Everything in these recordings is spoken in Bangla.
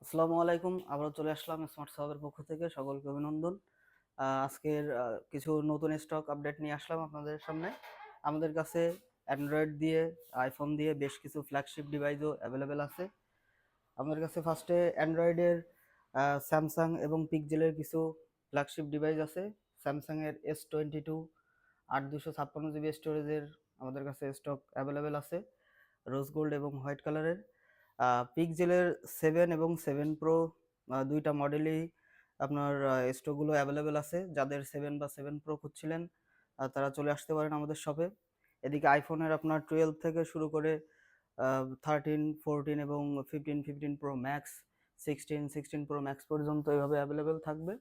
আসসালামু আলাইকুম। আবারও চলে আসলাম স্মার্ট সাহাবের পক্ষ থেকে। সকলকে অভিনন্দন। আজকের কিছু নতুন স্টক আপডেট নিয়ে আসলাম আপনাদের সামনে। আমাদের কাছে অ্যান্ড্রয়েড দিয়ে, আইফোন দিয়ে বেশ কিছু ফ্ল্যাগশিপ ডিভাইসও অ্যাভেলেবেল আছে। আমাদের কাছে ফার্স্টে অ্যান্ড্রয়েডের স্যামসাং এবং পিক্সেলের কিছু ফ্ল্যাগশিপ ডিভাইস আছে। স্যামসাংয়ের S22 8 256 GB স্টোরেজের আমাদের কাছে স্টক অ্যাভেলেবেল আছে, রোজ গোল্ড এবং হোয়াইট কালারের। পিক্সেলের 7 এবং 7 প্রো দুইটা মডেলই আপনার স্টকগুলো অ্যাভেলেবেল আছে। যাদের 7 বা 7 প্রো খুঁজছিলেন তারা চলে আসতে পারেন আমাদের শপে। এদিকে আইফোনের আপনার 12 থেকে শুরু করে 13, 14 এবং 15 প্রো ম্যাক্স, 16 প্রো ম্যাক্স পর্যন্ত এইভাবে অ্যাভেলেবেল থাকবে।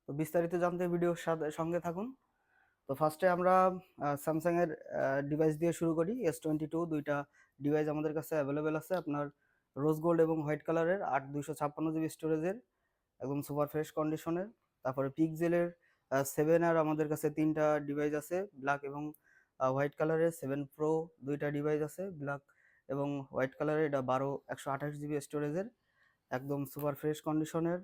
তো বিস্তারিত জানতে ভিডিওর সঙ্গে থাকুন। তো ফার্স্টে আমরা স্যামসাং এর ডিভাইস দিয়ে শুরু করি। S22 দুইটা ডিভাইস আমাদের কাছে অ্যাভেলেবেল আছে আপনার রোজ গোল্ড এবং হোয়াইট কালারের 8 256 GB স্টোরেজের, একদম সুপার ফ্রেশ কন্ডিশনের। তারপরে পিক্সেলের 7 আর আমাদের কাছে তিনটা ডিভাইস আছে, ব্ল্যাক এবং হোয়াইট কালারের। 7 প্রো দুইটা ডিভাইস আছে, ব্ল্যাক এবং হোয়াইট কালারের। এটা 128 GB স্টোরেজের, একদম সুপার ফ্রেশ কন্ডিশনের।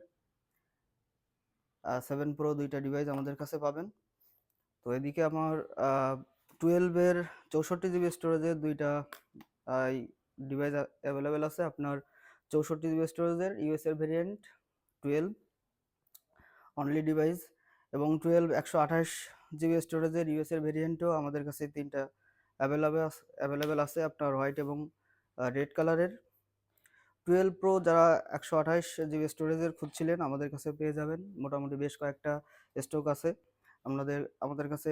7 প্রো দুইটা ডিভাইস আমাদের কাছে পাবেন। তো এদিকে আমার 12-এর 64 GB স্টোরেজের দুইটা ডিভাইস অ্যাভেলেবেল আছে আপনার। 64 GB স্টোরেজের ইউএস এর ভেরিয়েন্ট 12 অনলি ডিভাইস, এবং 128 GB স্টোরেজের ইউএস এর ভেরিয়েন্টও আমাদের কাছে তিনটা অ্যাভেলেবেল আছে আপনার হোয়াইট এবং রেড কালারের। 12 প্রো যারা 128 GB স্টোরেজের খুঁজছিলেন আমাদের কাছে পেয়ে যাবেন। মোটামুটি বেশ কয়েকটা স্টক আছে আমাদের কাছে।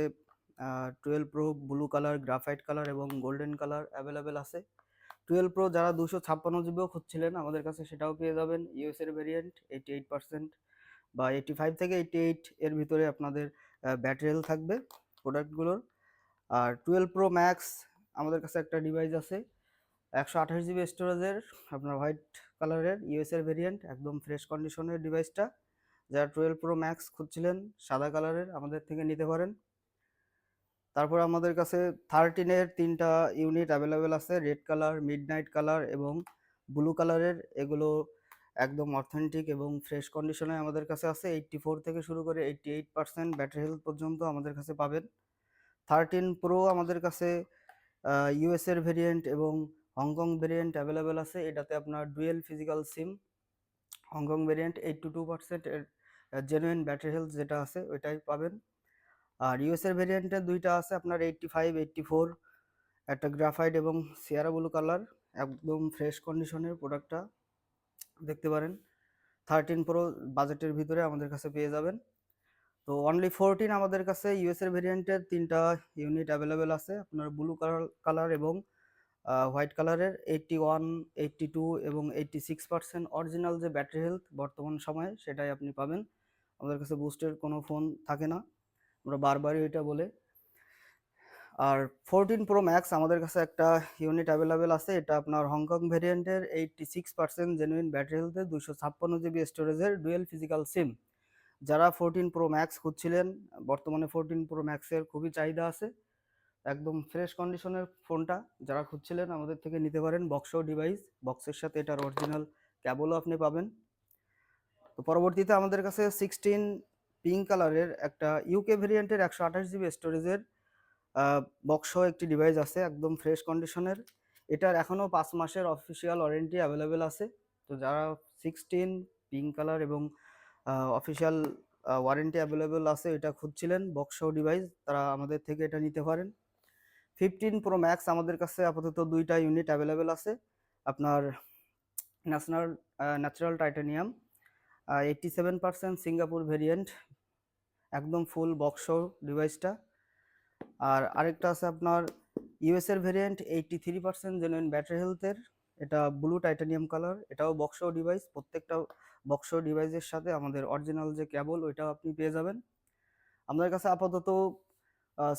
12 pro blue colour, graphite colour এবং গোল্ডেন কালার অ্যাভেলেবেল আছে। 12 প্রো যারা 256 জিবিও খুঁজছিলেন আমাদের কাছে সেটাও পেয়ে যাবেন। ইউএস এর ভেরিয়েন্ট 88% বা 85 থেকে 88 এর ভিতরে আপনাদের ব্যাটারি হেলথ থাকবে প্রোডাক্টগুলোর। আর 12 প্রো ম্যাক্স আমাদের কাছে একটা ডিভাইস আছে 128 GB স্টোরেজের আপনার হোয়াইট কালারের ইউএস এর ভেরিয়েন্ট, একদম ফ্রেশ কন্ডিশনের ডিভাইসটা। যারা 12 প্রো ম্যাক্স খুঁজছিলেন সাদা কালারের আমাদের থেকে নিতে পারেন। তারপর আমাদের কাছে 13-এর তিনটা ইউনিট অ্যাভেলেবেল আছে, রেড কালার, মিডনাইট কালার এবং ব্লু কালারের। এগুলো একদম অথেন্টিক এবং ফ্রেশ কন্ডিশনে আমাদের কাছে আছে। 84 থেকে শুরু করে 88% ব্যাটারি হেলথ পর্যন্ত আমাদের কাছে পাবেন। 13 প্রো আমাদের কাছে ইউএস এর ভেরিয়েন্ট এবং হংকং ভেরিয়েন্ট অ্যাভেলেবেল আছে। এটাতে আপনার ডুয়েল ফিজিক্যাল সিম। হংকং ভেরিয়েন্ট 82% এর জেনুইন ব্যাটারি হেলথ যেটা আছে ওইটাই পাবেন। আর ইউএস এর ভেরিয়েন্টে দুইটা আছে আপনার 85, 84, একটা গ্রাফাইট এবং সিয়ারা ব্লু কালার, একদম ফ্রেশ কন্ডিশনের প্রোডাক্টটা দেখতে পারেন। 13 প্রো বাজেটের ভিতরে আমাদের কাছে পেয়ে যাবেন। তো অনলি 14 আমাদের কাছে ইউএস এর ভেরিয়েন্টের তিনটা ইউনিট অ্যাভেলেবেল আছে আপনার ব্লু কালার এবং হোয়াইট কালারের। 81, 82 এবং 86% অরিজিনাল যে ব্যাটারি হেলথ বর্তমান সময়ে সেটাই আপনি পাবেন। আমাদের কাছে বুস্টের কোনো ফোন থাকে না, আমরা বারবারই এটা বলে। আর 14 প্রো ম্যাক্স আমাদের কাছে একটা ইউনিট অ্যাভেলেবেল আছে। এটা আপনার হংকং ভেরিয়েন্টের 86% জেনুইন ব্যাটারি হেলথে, 256 GB স্টোরেজের, ডুয়েল ফিজিক্যাল সিম। যারা 14 প্রো ম্যাক্স খুঁজছিলেন, বর্তমানে 14 প্রো ম্যাক্সের খুবই চাহিদা আছে। একদম ফ্রেশ কন্ডিশনের ফোনটা যারা খুঁজছিলেন আমাদের থেকে নিতে পারেন। বক্সও ডিভাইস, বক্সের সাথে এটার অরিজিনাল ক্যাবলও আপনি পাবেন। তো পরবর্তীতে আমাদের কাছে 16 পিঙ্ক কালারের একটা ইউকে ভেরিয়েন্টের 128 GB স্টোরেজের বক্স একটি ডিভাইস আছে, একদম ফ্রেশ কন্ডিশনের। এটার এখনও 5 মাসের অফিসিয়াল ওয়ারেন্টি অ্যাভেলেবেল আছে। তো যারা 16 পিঙ্ক কালার এবং অফিসিয়াল ওয়ারেন্টি অ্যাভেলেবেল আছে এটা খুঁজছিলেন বক্স ডিভাইস, তারা আমাদের থেকে এটা নিতে পারেন। 15 প্রো ম্যাক্স আমাদের কাছে আপাতত দুইটা ইউনিট অ্যাভেলেবেল আছে আপনার। National natural titanium 87% Singapore variant, একদম ফুল বক্স ডিভাইসটা। আর আরেকটা আছে আপনার ইউএস এর ভেরিয়েন্ট 83% জেনুইন ব্যাটারি হেলথের, এটা ব্লু টাইটানিয়াম কালার, এটাও বক্স ডিভাইস। প্রত্যেকটা বক্স ডিভাইসের সাথে আমাদের অরিজিনাল যে কেবল ওইটাও আপনি পেয়ে যাবেন। আমাদের কাছে আপাতত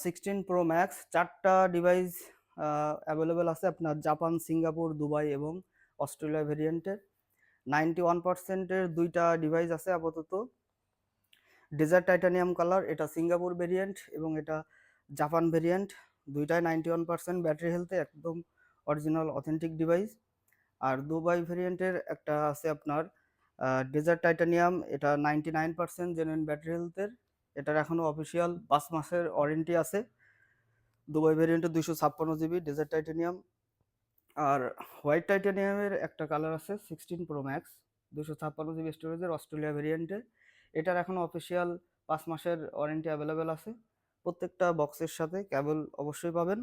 16 প্রো ম্যাক্স চারটা ডিভাইস অ্যাভেলেবেল আছে আপনার জাপান, সিঙ্গাপুর, দুবাই এবং অস্ট্রেলিয়া ভেরিয়েন্টের। 91%-এর দুইটা ডিভাইস আছে আপাতত। ডেজার্ট টাইটানিয়াম কালার, এটা সিঙ্গাপুর ভেরিয়েন্ট এবং এটা জাপান ভেরিয়েন্ট। দুইটাই 91% ব্যাটারি হেলথে, একদম অরিজিনাল অথেন্টিক ডিভাইস। আর দুবাই ভেরিয়েন্টের একটা আছে আপনার ডেজার্ট টাইটানিয়াম, এটা 99% জেনুইন ব্যাটারি হেলথের। এটার এখনো অফিসিয়াল 5 মাসের ওয়ারেন্টি আছে। দুবাই ভেরিয়েন্টের 256 জিবি ডেজার্ট টাইটানিয়াম। আর হোয়াইট টাইটানিয়ামের একটা কালার আছে 16 প্রো ম্যাক্স, 256 জিবি স্টোরেজের, অস্ট্রেলিয়া ভেরিয়েন্টে। এটার এখনো অফিসিয়াল 5 মাসের ওয়ারেন্টি অ্যাভেলেবেল আছে। প্রত্যেকটা বক্সের সাথে কেবল অবশ্যই পাবেন।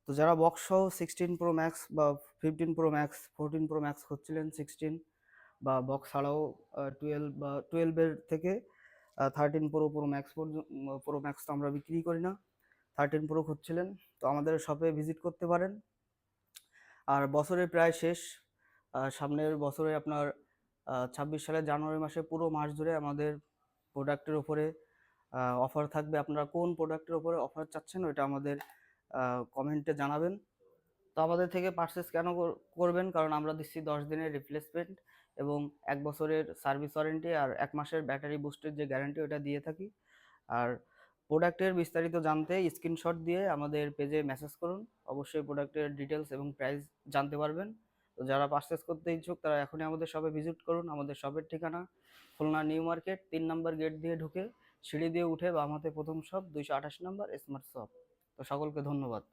তো যারা বক্স সহ 16 প্রো ম্যাক্স বা 15 প্রো ম্যাক্স, 14 প্রো ম্যাক্স খুঁজছিলেন, 16 বা বক্স ছাড়াও 12 থেকে 13 প্রো ম্যাক্স পর্যন্ত, প্রো ম্যাক্স তো আমরা বিক্রি করি না, 13 প্রো খুঁজছিলেন, তো আমাদের শপে ভিজিট করতে পারেন। আর বছরের প্রায় শেষ, সামনের বছরে আপনার 26 সালের জানুয়ারি মাসে পুরো মাস জুড়ে আমাদের প্রোডাক্টের উপরে অফার থাকবে। আপনারা কোন প্রোডাক্টের উপরে অফার চাচ্ছেন ওইটা আমাদের কমেন্টে জানাবেন। তো আমাদের থেকে পারচেস কেন করবেন, কারণ আমরা দিচ্ছি 10 দিনের রিপ্লেসমেন্ট এবং 1 বছরের সার্ভিস ওয়ারেন্টি আর 1 মাসের ব্যাটারি বুস্টের যে গ্যারান্টি ওটা দিয়ে থাকি। আর প্রোডাক্টের বিস্তারিত জানতে স্ক্রিনশট দিয়ে আমাদের পেজে মেসেজ করুন, অবশ্যই প্রোডাক্টের ডিটেলস এবং প্রাইস জানতে পারবেন। তো যারা পারচেস করতে ইচ্ছুক তারা এখনই আমাদের শপে ভিজিট করুন। আমাদের শপের ঠিকানা খুলনা নিউ মার্কেট 3 নম্বর গেট দিয়ে ঢুকে সিঁড়ি দিয়ে উঠে বাম হাতে প্রথম শপ, 228 নম্বর স্মার্ট শপ। তো সকলকে ধন্যবাদ।